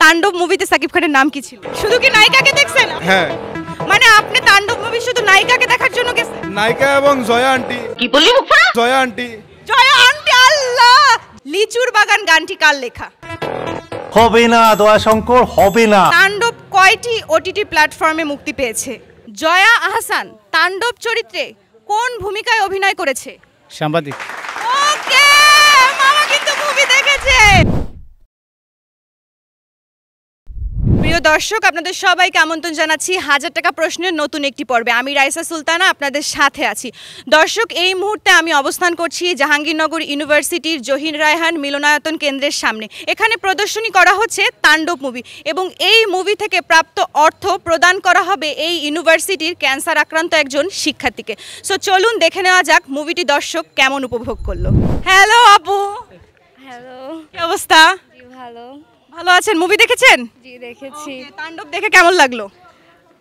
তাণ্ডব মুভিতে সাকিব খানের নাম কি ছিল? শুধু কি নায়িকাকে দেখছেন? হ্যাঁ। মানে আপনি তাণ্ডব মুভি শুধু নায়িকাকে দেখার জন্য গেছেন? নায়িকা এবং জয়া আন্টি। কি বললি মুখা? জয়া আন্টি। জয়া আন্টি, আল্লাহ! লিচুর বাগান গানটি কার লেখা? হবে না দয়াশঙ্কর, হবে না। তাণ্ডব কয়টি ওটিটি প্ল্যাটফর্মে মুক্তি পেয়েছে? জয়া আহসান তাণ্ডব চরিত্রে কোন ভূমিকায় অভিনয় করেছে? সাংবাদিক। ওকে, মামা কিন্তু মুভি দেখেছে। প্রিয় দর্শক, আপনাদের সবাইকে আমন্ত্রণ জানাচ্ছি 1000 টাকা প্রশ্নের নতুন একটি পর্বে। আমি রাইসা সুলতানা আপনাদের সাথে আছি। দর্শক, এই মুহূর্তে আমি অবস্থান করছি জাহাঙ্গীরনগর ইউনিভার্সিটির জহির রায়হান মিলনায়তন কেন্দ্রের সামনে। এখানে প্রদর্শনী করা হচ্ছে তাণ্ডব মুভি এবং এই মুভি থেকে প্রাপ্ত অর্থ প্রদান করা হবে এই ইউনিভার্সিটির ক্যান্সার আক্রান্ত একজন শিক্ষার্থীকে। সো চলুন দেখে নেওয়া যাক মুভিটি দর্শক কেমন উপভোগ করলো। হ্যালো আপু। হ্যালো। কি অবস্থা? জি ভালো। ভালো আছেন? মুভি দেখেছেন? জি দেখেছি। তাণ্ডব দেখে কেমন লাগলো?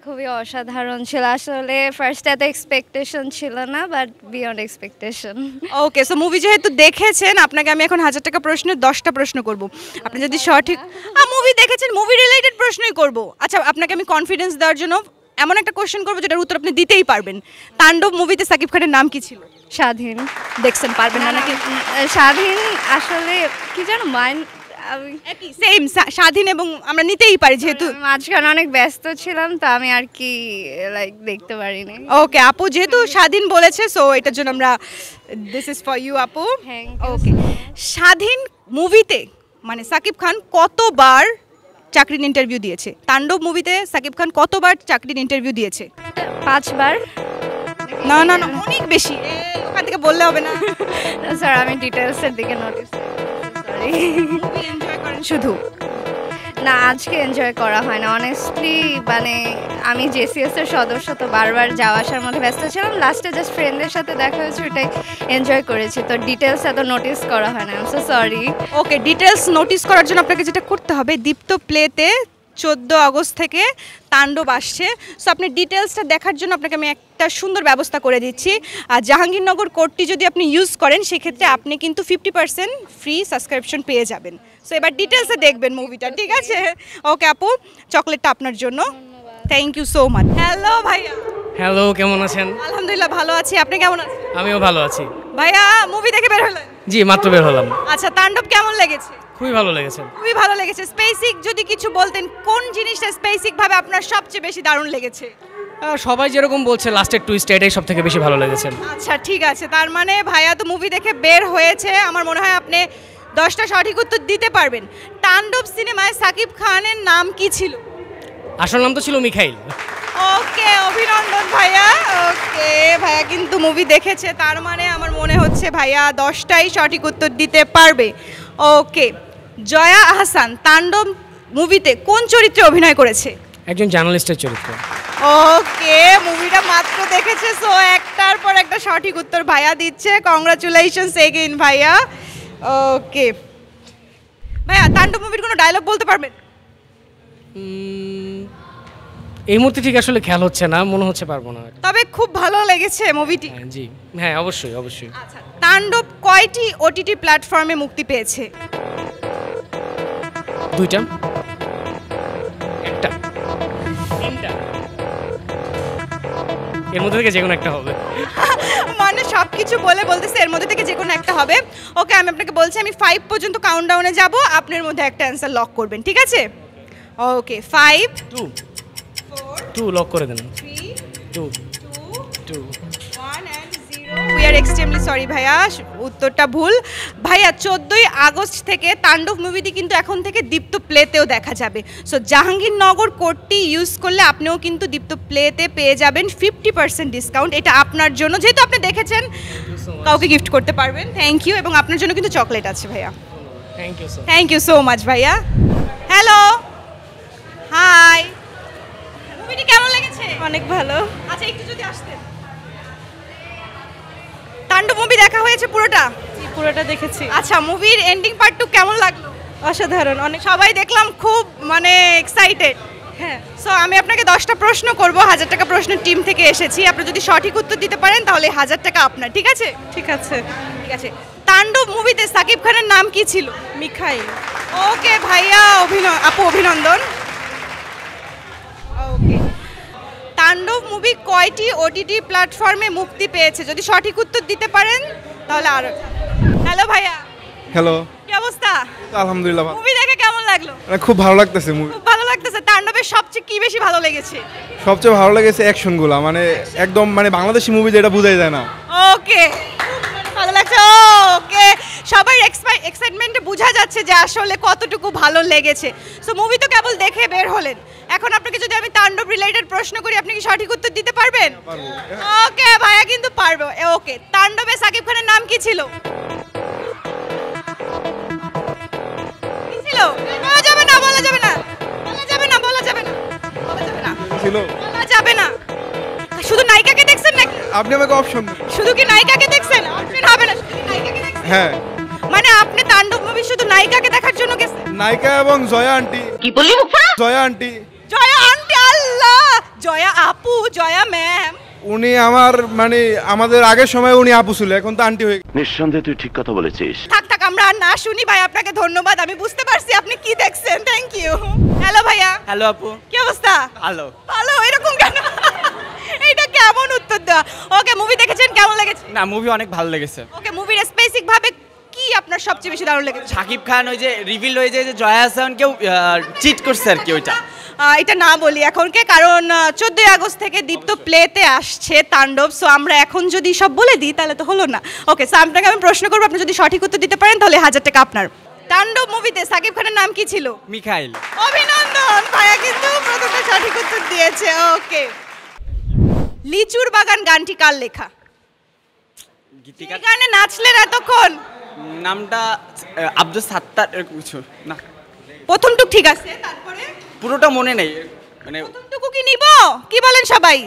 খুবই অসাধারণ ছিল আসলে। ফার্স্টে এত এক্সপেকটেশন ছিল না, but beyond expectation. Okay, so movie যেহেতু দেখেছেন, আপনাকে আমি এখন 1000 টাকা প্রশ্নের 10টা প্রশ্ন করব। আপনি যদি সঠিক মুভি দেখেছেন, মুভি রিলেটেড প্রশ্নই করব। আচ্ছা, আপনাকে আমি কনফিডেন্স দেওয়ার জন্য এমন একটা কোশ্চেন করবো যেটার উত্তর আপনি দিতেই পারবেন। তাণ্ডব মুভিতে সাকিব খানের নাম কি ছিল? স্বাধীন। দেখছেন, পারবেন না নাকি? স্বাধীন আসলে কি জানো, মাইন্ড সেম স্বাধীন, এবং আমরা নিতেই পারি যেহেতু মাঝখানে অনেক ব্যস্ত ছিলাম, তো আমি আর কি লাইক দেখতে পারিনি। ওকে আপু, যেহেতু স্বাধীন বলেছে, সো এটার জন্য আমরা দিস ইজ ফর ইউ আপু। ওকে, স্বাধীন মুভিতে মানে সাকিব খান কতবার চাকরির ইন্টারভিউ দিয়েছে? তাণ্ডব মুভিতে সাকিব খান কতবার চাকরির ইন্টারভিউ দিয়েছে? 5 বার। না না না, অনেক বেশি। ওখান থেকে বললে হবে না স্যার, আমি ডিটেইলসের দিকে নোটিস সরি। মুভি এনজয় করেন শুধু? না, আজকে এনজয় করা হয় না অনেস্টলি। মানে আমি জেসিএস এর সদস্য, তো বারবার যাওয়া আসার মধ্যে ব্যস্ত ছিলাম। লাস্টে জাস্ট ফ্রেন্ডদের সাথে দেখা হয়েছে, ওটাই এনজয় করেছি। তো ডিটেলস এত নোটিস করা হয় না, I am so sorry. Okay, details notice করার জন্য আপনাকে যেটা করতে হবে, দীপ্ত প্লেতে 14 আগস্ট থেকে তাণ্ডব আসছে। সো আপনি ডিটেলসটা দেখার জন্য আপনাকে আমি একটা সুন্দর ব্যবস্থা করে দিচ্ছি। আর জাহাঙ্গীরনগর কোডটি যদি আপনি ইউজ করেন, সেক্ষেত্রে আপনি কিন্তু 50% ফ্রি সাবস্ক্রিপশন পেয়ে যাবেন। সো এবার ডিটেলসে দেখবেন মুভিটা, ঠিক আছে? ওকে আপু, চকলেটটা আপনার জন্য। Thank you so much. Hello ভাইয়া। হ্যালো, কেমন আছেন? আলহামদুলিল্লাহ ভালো আছি, আপনি কেমন আছেন? আমিও ভালো আছি। ভাইয়া, মুভি দেখে বের হলেন? জি, মাত্র বের হলাম। আচ্ছা, তাণ্ডব কেমন লেগেছে? খুবই ভালো লেগেছে। খুবই ভালো লেগেছে। স্পেসিক যদি কিছু বলতেন, কোন জিনিসটা স্পেসিক ভাবে আপনার সবচেয়ে বেশি দারুণ লেগেছে? সবাই যেরকম বলছে, লাস্টের টুইস্ট এটাই সব থেকে বেশি ভালো লেগেছে। আচ্ছা ঠিক আছে, তার মানে ভাইয়া তো মুভি দেখে বের হয়েছে। আমার মনে হয় আপনি 10টা সঠিক উত্তর দিতে পারবেন। তাণ্ডব সিনেমায় সাকিব খানের নাম কি ছিল? আসল নাম তো ছিল মিখাইল। ওকে, অভিনন্দন ভাইয়া। ওকে, ভাইয়া কিন্তু মুভি দেখেছে, তার মানে আমার মনে হচ্ছে ভাইয়া 10টাই সঠিক উত্তর দিতে পারবে। ওকে, জয়া আহসান তাণ্ডব মুভিতে কোন চরিত্রে অভিনয় করেছে? একজন জার্নালিস্টের চরিত্র। ওকে, মুভিটা মাত্র দেখেছে, সো একটার পর একটা সঠিক উত্তর ভাইয়া দিচ্ছে। কংগ্রাচুলেশনস এগেইন ভাইয়া। ওকে ভাইয়া, তাণ্ডব মুভির কোনো ডায়লগ বলতে পারবেন? এই মুহূর্তে ঠিক আসলে খেয়াল হচ্ছে না, মনে হচ্ছে পারবো না। তবে খুব ভালো লেগেছে মুভিটি। জি হ্যাঁ, অবশ্যই অবশ্যই। আচ্ছা, তাণ্ডব কয়টি ওটিটি প্ল্যাটফর্মে মুক্তি পেয়েছে? 2টা, 1টা, 3টা, এর মধ্যে থেকে যে কোনো একটা হবে। মানে সবকিছু বলে বলতেছে এর মধ্যে থেকে যে কোনো একটা হবে। ওকে, আমি আপনাকে বলছি, আমি 5 পর্যন্ত কাউন্টডাউনে যাব, আপনার মধ্যে একটা অ্যান্সার লক করবেন, ঠিক আছে? ওকে, 5 2 লক করে দেন। 3 2 2 1 and 0। We are extremely sorry ভাইয়া, উত্তরটা ভুল। ভাইয়া 14ই আগস্ট থেকে তাণ্ডব মুভিটি কিন্তু এখন থেকে দীপ্ত প্লেতেও দেখা যাবে। সো জাহাঙ্গীরনগর কোডটি ইউজ করলে আপনিও কিন্তু দীপ্ত প্লেতে পেয়ে যাবেন 50% ডিসকাউন্ট। এটা আপনার জন্য, যেহেতু আপনি দেখেছেন, কাউকে গিফট করতে পারবেন। থ্যাংক ইউ, এবং আপনার জন্য কিন্তু চকলেট আছে ভাইয়া। থ্যাংক ইউ সো মাচ ভাইয়া। Hello, hi. মুভিটি কেমন লেগেছে? অনেক ভালো। আচ্ছা, একটু যদি আসতেন। তাণ্ডব মুভি দেখা হয়েছে পুরোটা? পুরোটা দেখেছি। আচ্ছা, মুভির এন্ডিং পার্ট 2 কেমন লাগলো? অসাধারণ, অনেক। সবাই দেখলাম খুব মানে এক্সাইটেড। হ্যাঁ। সো আমি আপনাকে 10টা প্রশ্ন করব, 1000 টাকা প্রশ্নের টিম থেকে এসেছি। আপনি যদি সঠিক উত্তর দিতে পারেন তাহলে 1000 টাকা আপনার, ঠিক আছে? ঠিক আছে। ঠিক আছে, তাণ্ডব মুভিতে সাকিব খানের নাম কি ছিল? মিখাইল। ওকে ভাইয়া, আপু অভিনন্দন। কয়টি ওটিটি প্ল্যাটফর্মে মুক্তি পেয়েছে? যদি সঠিক উত্তর দিতে পারেন তাহলে আরো। হ্যালো ভাইয়া, হ্যালো, কি অবস্থা? আলহামদুলিল্লাহ ভালো। মুভি দেখে কেমন লাগলো? খুব ভালো লাগতেছে মুভি। খুব ভালো লাগতেছে। তাণ্ডবের সবচেয়ে কি বেশি ভালো লেগেছে? সবচেয়ে ভালো লেগেছে অ্যাকশনগুলো, মানে একদম মানে বাংলাদেশি মুভি যেটা বোঝাই যায় না। ওকে, ভালো লাগছে। ওকে, সবার এক্সাইটমেন্টে বোঝা যাচ্ছে যে আসলে কতটুকু ভালো লেগেছে। সো মুভি তো কেবল দেখে বের হলেন, এখন আপনাকে যদি আমি তাণ্ডব রিলেটেড প্রশ্ন করি, আপনি কি সঠিক উত্তর দিতে পারবেন? ওকে, ভাইয়া কিন্তু পারবে। ওকে, তাণ্ডবে সাকিব খানের নাম কি ছিল? কি ছিল? বলা যাবে না, বলা যাবে না, বলা যাবে না, বলা যাবে না, বলা যাবে না, ছিল, বলা যাবে না। শুধু নায়িকাকে দেখছেন নাকি? আপনি আমাকে অপশন দিন। শুধু কি নায়িকাকে দেখছেন? অপশন হবে না, শুধু কি নায়িকাকে দেখছেন? হ্যাঁ, মানে আপনি তাণ্ডব মুভি শুধু নায়িকাকে দেখার জন্য গেছেন? নায়িকা এবং জয়া আন্টি। কি বললি জয়া আন্টি? জয়া আন্টি, আল্লাহ, জয়া আপু, জয়া ম্যাম। উনি আমার মানে আমাদের আগের সময় উনি আপু ছিল, এখন তো আন্টি হয়ে গেছে। নিঃসন্দেহে তুই ঠিক কথা বলেছিস। থাক থাক, আমরা আর না শুনি। ভাই আপনাকে ধন্যবাদ, আমি বুঝতে পারছি আপনি কি দেখছেন। Thank you. হ্যালো ভাইয়া। হ্যালো আপু। কি অবস্থা? হ্যালো। ভালো, এরকম কেন? এটা কেমন উত্তর দেওয়া? ওকে, মুভি দেখেছেন, কেমন লেগেছে? না, মুভি অনেক ভালো লেগেছে। ওকে, মুভির স্পেসিফিক ভাবে কি আপনার সবচেয়ে বেশি দারুণ লেগেছে? শাকিব খান ওই যে রিভিল হয়ে যায় যে জয়া আহসান কেউ চিট করছে আর কি, ওইটা। এটা না বলি এখনকে, কারণ 14 আগস্ট থেকে দীপ্ত প্লেতে আসছে তাণ্ডব। সো আমরা এখন যদি সব বলে দিই তাহলে তো হলো না। ওকে, সো আপনাকে আমি প্রশ্ন করবো, আপনি যদি সঠিক উত্তর দিতে পারেন তাহলে 1000 টাকা আপনার। তাণ্ডব মুভিতে সাকিব খানের নাম কি ছিল? মিখাইল। অভিনন্দন, ভাইয়া কিন্তু প্রথমে সঠিক উত্তর দিয়েছে। ওকে, লিচুর বাগান গানটি কার লেখা? গীতিকা। এই গানে নাচলেন এতক্ষণ। নামটা আব্দুল সাত্তার এরকম কিছু না। প্রথমটুক ঠিক আছে, তারপরে পুরোটা মনে নেই, মানে প্রথমটুকু কি নিব? কি বলেন সবাই?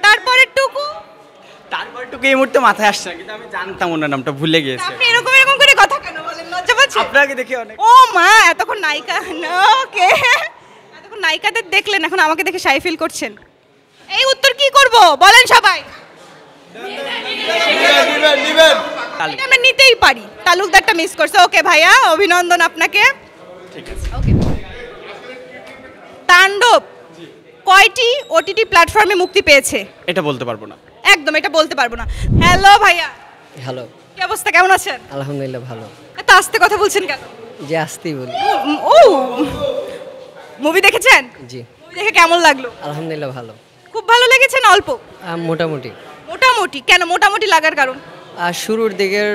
তারপরের টুকু? তারপরটুকু এই মুহূর্তে মাথায় আসছে না, কিন্তু আমি জানতাম ওনার নামটা, ভুলে গিয়েছি। আপনি এরকম এরকম করে কথা কেন বলেন? লজ্জা পাচ্ছে? আপনাকে দেখে অনেক। ও মা, এতক্ষণ নায়িকা না, ওকে, এতক্ষণ নায়িকাদের দেখলেন, এখন আমাকে দেখে শাই ফিল করছেন। এই উত্তর কি করব বলেন সবাই? এটা আমরা নিতেই পারি। তালুকদারটা মিস করছে। ওকে ভাইয়া, অভিনন্দন আপনাকে। ঠিক আছে। ওকে, তাণ্ডব কয়টি ওটিটি প্ল্যাটফর্মে মুক্তি পেয়েছে? এটা বলতে পারবো না। একদম এটা বলতে পারবো না। হ্যালো ভাইয়া, হ্যালো, কি অবস্থা, কেমন আছেন? আলহামদুলিল্লাহ ভালো। এত আস্তে কথা বলছেন কেন? যে আসতেই বলি। ও, মুভি দেখেছেন? জি, মুভি দেখে কেমন লাগলো? আলহামদুলিল্লাহ ভালো। খুব ভালো লেগেছে না অল্প? মোটামুটি। মোটামুটি কেন মোটামুটি লাগার কারণ? আর শুরুর দিকের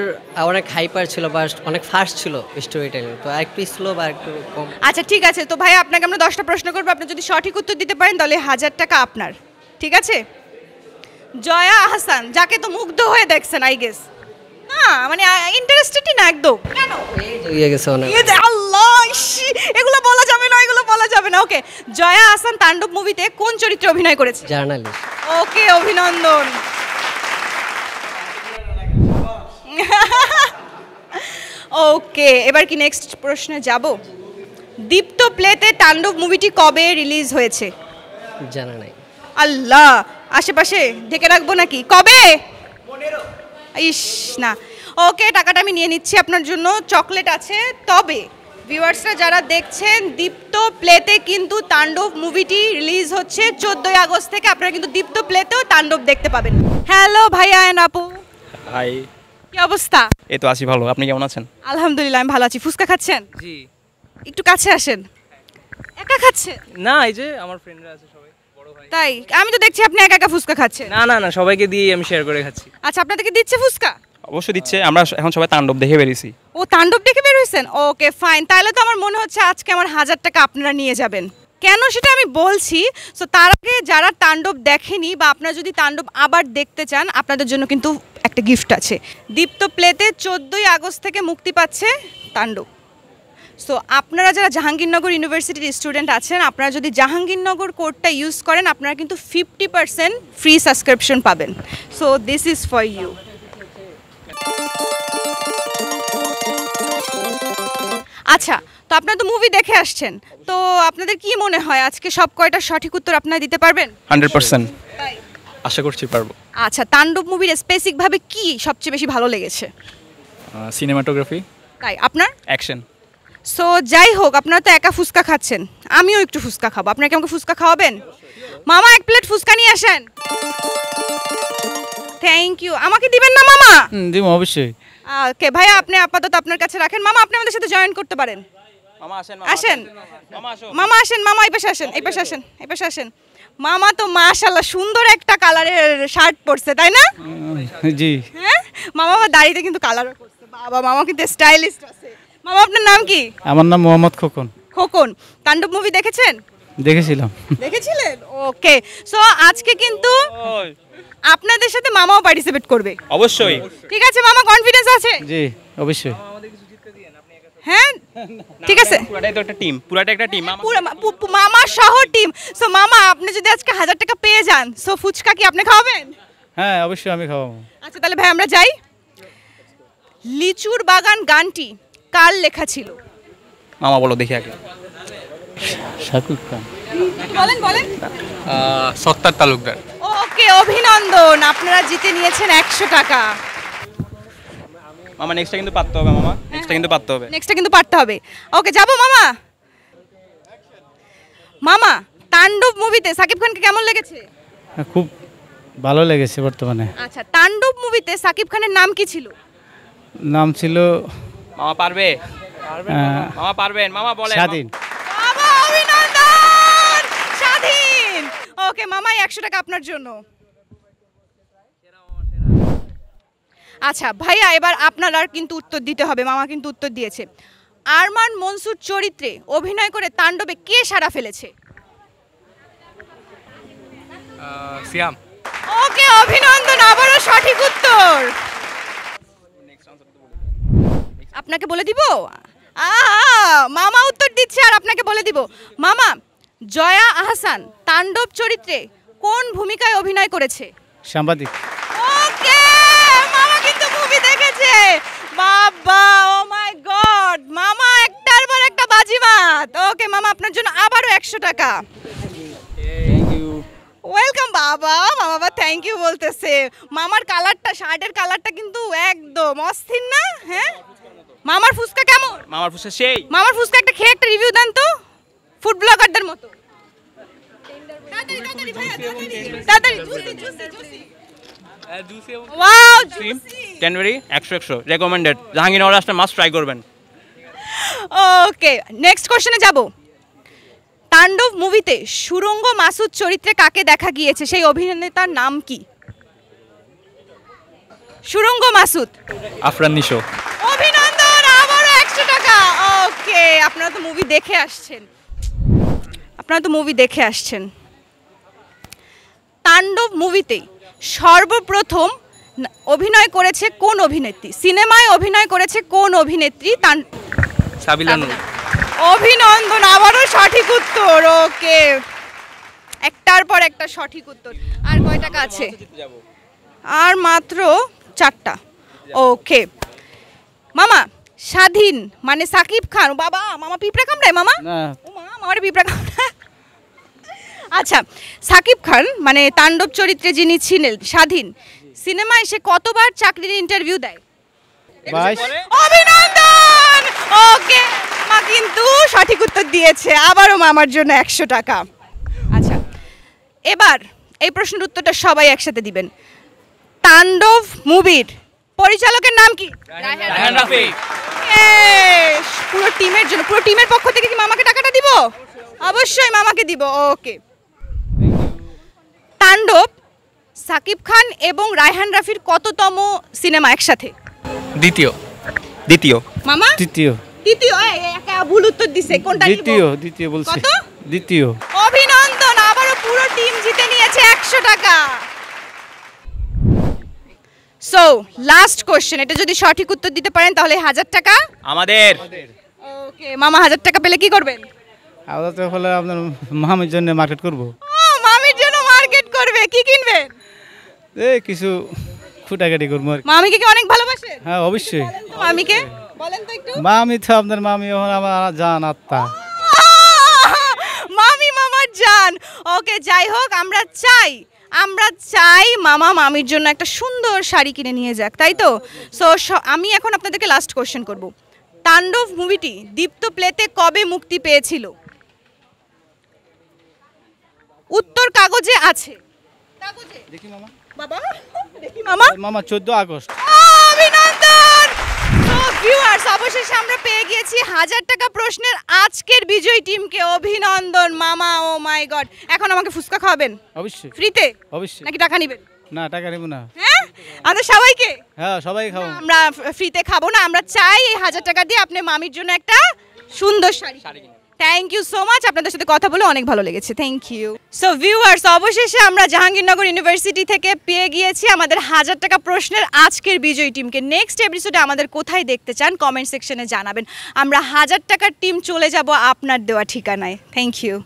অনেক হাইপার ছিল বা অনেক ফাস্ট ছিল স্টোরি টেলিং, তো একটু স্লো বা একটু কম। আচ্ছা ঠিক আছে, তো ভাই আপনাকে আমরা 10টা প্রশ্ন করবো, আপনি যদি সঠিক উত্তর দিতে পারেন তাহলে 1000 টাকা আপনার। ঠিক আছে? জয়া আহসান, যাকে তো মুগ্ধ হয়ে দেখছেন আই গেস, না মানে ইন্টারেস্টেডই না একদম। কেন? ইয়ে গেছে অনেক। আল্লাহ, এগুলো বলা যাবে না, এগুলো বলা যাবে না। ওকে, জয়া আহসান তাণ্ডব মুভিতে কোন চরিত্রে অভিনয় করেছে? জার্নালিস্ট। ওকে, অভিনন্দন। ওকে, এবার কি নেক্সট প্রশ্নে যাব? দীপ্ত প্লেতে তাণ্ডব মুভিটি কবে রিলিজ হয়েছে? জানা নাই। আল্লাহ, আশেপাশে ঢেকে রাখবো নাকি? কবে? ইস না। ওকে, টাকাটা আমি নিয়ে নিচ্ছি, আপনার জন্য চকলেট আছে। তবে ভিউয়ার্সরা যারা দেখছেন, দীপ্ত প্লেতে কিন্তু তাণ্ডব মুভিটি রিলিজ হচ্ছে 14 আগস্ট থেকে। আপনারা কিন্তু দীপ্ত প্লেতেও তাণ্ডব দেখতে পাবেন। হ্যালো ভাইয়া এন্ড আপু, হাই, কি অবস্থা? এই তো আছি ভালো। আপনি কেমন আছেন? আলহামদুলিল্লাহ, আমি ভালো আছি। ফুচকা খাচ্ছেন? জি। একটু কাছে আসেন। একা খাচ্ছে? না, এই যে আমার ফ্রেন্ডরা আছে সবাই, বড় ভাই। তাই? আমি তো দেখছি আপনি একা একা ফুচকা খাচ্ছেন। না না না, সবাইকে দিয়ে আমি শেয়ার করে খাচ্ছি। আচ্ছা, আপনাদেরকে দিচ্ছে ফুচকা? অবশ্যই দিচ্ছে। আমরা এখন সবাই তাণ্ডব দেখে বেরিয়েছি। ও, তাণ্ডব দেখে বের হয়েছেন? ওকে ফাইন, তাহলে তো আমার মনে হচ্ছে আজকে আমার 1000 টাকা আপনারা নিয়ে যাবেন। কেন সেটা আমি বলছি। সো তার আগে যারা তাণ্ডব দেখেনি বা আপনারা যদি তাণ্ডব আবার দেখতে চান, আপনাদের জন্য কিন্তু একটা গিফট আছে। দীপ্ত প্লেতে 14 আগস্ট থেকে মুক্তি পাচ্ছে তাণ্ডব। সো আপনারা যারা জাহাঙ্গীরনগর ইউনিভার্সিটির স্টুডেন্ট আছেন, আপনারা যদি জাহাঙ্গীরনগর কোডটা ইউজ করেন, আপনারা কিন্তু 50% ফ্রি সাবস্ক্রিপশন পাবেন। So this is for you. আচ্ছা, তো আপনারা তো মুভি দেখে আসছেন, তো আপনাদের কি মনে হয় আজকে সব কয়টা সঠিক উত্তর আপনারা দিতে পারবেন? 100% তাই? আশা করছি পারবো। আচ্ছা, তাণ্ডব মুভির স্পেসিফিকভাবে কি সবচেয়ে বেশি ভালো লেগেছে? সিনেমাটোগ্রাফি, তাই? আপনার? অ্যাকশন। সো যাই হোক, আপনারা তো একা ফুচকা খাচ্ছেন, আমিও একটু ফুচকা খাবো। আপনারা কি আমাকে ফুচকা খাওয়াবেন? মামা এক প্লেট ফুচকা নিয়ে আসেন। Thank you. আমাকে দিবেন না মামা? দিব অবশ্যই। ওকে ভাইয়া, আপনি আপাতত আপনার কাছে রাখেন। মামা আপনি আমাদের সাথে জয়েন করতে পারেন। মামা আসেন, আসেন মামা আসো। মামা আসেন, মামা এই পাশে আসেন, এই পাশে আসেন, এই পাশে আসেন। মামা তো মাশাআল্লাহ সুন্দর একটা কালারের শার্ট পরছে, তাই না? জি। হ্যাঁ, মামা আমার দাড়িতে কিন্তু কালারও করছে। বাবা, মামা কিন্তু স্টাইলিস্ট আছে। মামা আপনার নাম কি? আমার নাম মোহাম্মদ খোকন। খোকন। তাণ্ডব মুভি দেখেছেন? দেখেছিলাম। দেখেছিলেন? ওকে। সো আজকে কিন্তু আপনাদের সাথে মামাও পার্টিসিপেট করবে। অবশ্যই। ঠিক আছে মামা, কনফিডেন্স আছে? জি অবশ্যই। হ্যাঁ ঠিক আছে। পুরাটাই তো একটা টিম, পুরাটা একটা টিম। মামা সহ টিম। সো মামা, আপনি যদি আজকে 1000 টাকা পেয়ে যান, সো ফুচকা কি আপনি খাওয়াবেন? হ্যাঁ অবশ্যই আমি খাওয়াবো। আচ্ছা তাহলে ভাই আমরা যাই। লিচুর বাগান গানটি কার লেখা ছিল? মামা বলো দেখি আগে। শাকিব খান। বলেন বলেন। সত্তার তালুকদার। ওকে, অভিনন্দন, আপনারা জিতে নিয়েছেন 100 টাকা। মামা নেক্সটটা কিন্তু পারতে হবে, মামা নেক্সটটা কিন্তু পারতে হবে। নেক্সটটা কিন্তু পারতে হবে। ওকে যাবো মামা। মামা, তাণ্ডব মুভিতে সাকিব খানকে কেমন লেগেছে? খুব ভালো লেগেছে বর্তমানে। আচ্ছা, তাণ্ডব মুভিতে সাকিব খানের নাম কি ছিল? নাম ছিল মামা পারবে? মামা পারবেন? মামা বলেন। স্বাধীন। বাবা অভিনন্দন, স্বাধীন। ওকে মামা, 100 টাকা আপনার জন্য। আচ্ছা ভাইয়া, এবার আপনার আর কিন্তু উত্তর দিতে হবে। মামা কিন্তু উত্তর দিয়েছে। আরমান মনসুর চরিত্রে অভিনয় করে তাণ্ডবে কে সাড়া ফেলেছে? সিয়াম। ওকে, অভিনন্দন, আবারও সঠিক উত্তর। আপনাকে বলে দিব? মামা উত্তর দিচ্ছে আর আপনাকে বলে দিব। মামা, জয়া আহসান তাণ্ডব চরিত্রে কোন ভূমিকায় অভিনয় করেছে? সাংবাদিক। ওকে, মামা কিন্তু মুভি দেখেছে। বাবা, ও মাই গড, মামা একটার পর একটা বাজিমাত। ওকে মামা, আপনার জন্য আবারও 100 টাকা। ওয়েলকাম বাবা। মামা থ্যাংক ইউ বলতেছে। মামার কালারটা, শার্টের কালারটা কিন্তু একদম অস্থির না? হ্যাঁ, মামার ফুচকা কেমন? মামার ফুসে সেই। মামার ফুচকা একটা খেয়ে একটা রিভিউ দেন তো, ফুড ব্লগারদের মতো। তাড়াতাড়ি ভাইয়া, তাড়াতাড়ি, juicy juicy juicy. Wow, juicy. Cranberry 100 recommended. Jahangirnagar আসলে মাস্ট ট্রাই করবেন। ওকে, নেক্সট কোশ্চেনে যাব। তাণ্ডব মুভিতে সুরঙ্গ মাসুদ চরিত্রে কাকে দেখা গিয়েছে? সেই অভিনেতার নাম কি? সুরঙ্গ মাসুদ। আফরান নিশো। অভিনন্দন, আবারও 100 টাকা। ওকে, আপনারা তো মুভি দেখে আসছেন। তাণ্ডব মুভিতে সর্বপ্রথম অভিনয় করেছে কোন অভিনেত্রী? সিনেমায় অভিনয় করেছে কোন অভিনেত্রী? সাবিলা নূর। অভিনন্দন, আবারও সঠিক উত্তর। ওকে, একটার পর একটা সঠিক উত্তর। আর কয় টাকা আছে? আর মাত্র 4টা। ওকে মামা, স্বাধীন মানে সাকিব খান। বাবা, মামা পিঁপড়া কামড়ায়? মামা না, মামার পিঁপড়া কামড়ায়। আচ্ছা, সাকিব খান মানে তাণ্ডব চরিত্রে যিনি ছিলেন স্বাধীন, সিনেমায় সে কতবার চাকরির ইন্টারভিউ দেয়? 22। অভিনন্দন। ওকে, মা কিন্তু সঠিক উত্তর দিয়েছে। আবারও মামার জন্য 100 টাকা। আচ্ছা, এবার এই প্রশ্নের উত্তরটা সবাই একসাথে দিবেন। তাণ্ডব মুভির পরিচালকের নাম কি? রায়হান রাফি। পুরো টিমের জন্য, পুরো টিমের পক্ষ থেকে কি মামাকে টাকাটা দিব? অবশ্যই মামাকে দিব। ওকে, তাণ্ডব সাকিব খান এবং রায়হান রাফির কততম সিনেমা একসাথে? দ্বিতীয়। মামা তৃতীয়। দ্বিতীয়। একা ভুল উত্তর দিছে, কোনটা নিব? দ্বিতীয় বলছি। কত? দ্বিতীয়। অভিনন্দন, আবারও পুরো টিম জিতে নিয়েছে 100 টাকা। সো লাস্ট কোশ্চেন, এটা যদি সঠিক উত্তর দিতে পারেন তাহলে 1000 টাকা আমাদের। ওকে মামা, 1000 টাকা পেলে কি করবেন? আলাদা তো হলে আপনার মামির জন্য মার্কেট করব। ও, মামির জন্য মার্কেট করবে। কি কিনবেন? এই কিছু খুঁটাকাটি করবো আর কি। মামিকে কি অনেক ভালোবাসেন? হ্যাঁ অবশ্যই। মামিকে বলেন তো একটু। মামি তো আপনার মামি এখন আমার জান আত্মা। মামি মামার জান। ওকে, যাই হোক, আমরা চাই মামা মামির জন্য একটা সুন্দর শাড়ি কিনে নিয়ে যাক, তাই তো? সো আমি এখন আপনাদেরকে লাস্ট কোশ্চেন করব। তাণ্ডব মুভিটি দীপ্ত প্লেতে কবে মুক্তি পেয়েছিল? উত্তর কাগজে আছে। কাগজে দেখি মামা বাবা, দেখি মামা। মামা 14 আগস্ট। অভিনন্দন। তো ভিউয়ার্স, অবশেষে আমরা পেয়ে গিয়েছি 1000 টাকা প্রশ্নের আজকের বিজয়ী টিমকে। অভিনন্দন মামা, ও মাই গড। এখন আমাকে ফুচকা খাওয়াবেন অবশ্যই ফ্রিতে অবশ্যই। নাকি টাকা নেবেন? না টাকা নেব না। হ্যাঁ, আমাদের সবাইকে? হ্যাঁ সবাই খাও। আমরা ফ্রিতে খাবো না, আমরা চাই এই 1000 টাকা দিয়ে আপনি মামির জন্য একটা সুন্দর sari. Thank you so much, আপনাদের সাথে কথা বলে অনেক ভালো লেগেছে। Thank you. সো ভিউয়ার্স, অবশেষে আমরা জাহাঙ্গীরনগর ইউনিভার্সিটি থেকে পেয়ে গিয়েছি আমাদের 1000 টাকা প্রশ্নের আজকের বিজয়ী টিমকে। নেক্সট এপিসোডে আমাদের কোথায় দেখতে চান কমেন্ট সেকশনে জানাবেন। আমরা 1000 টাকার টিম চলে যাব আপনার দেওয়া ঠিকানায়। Thank you.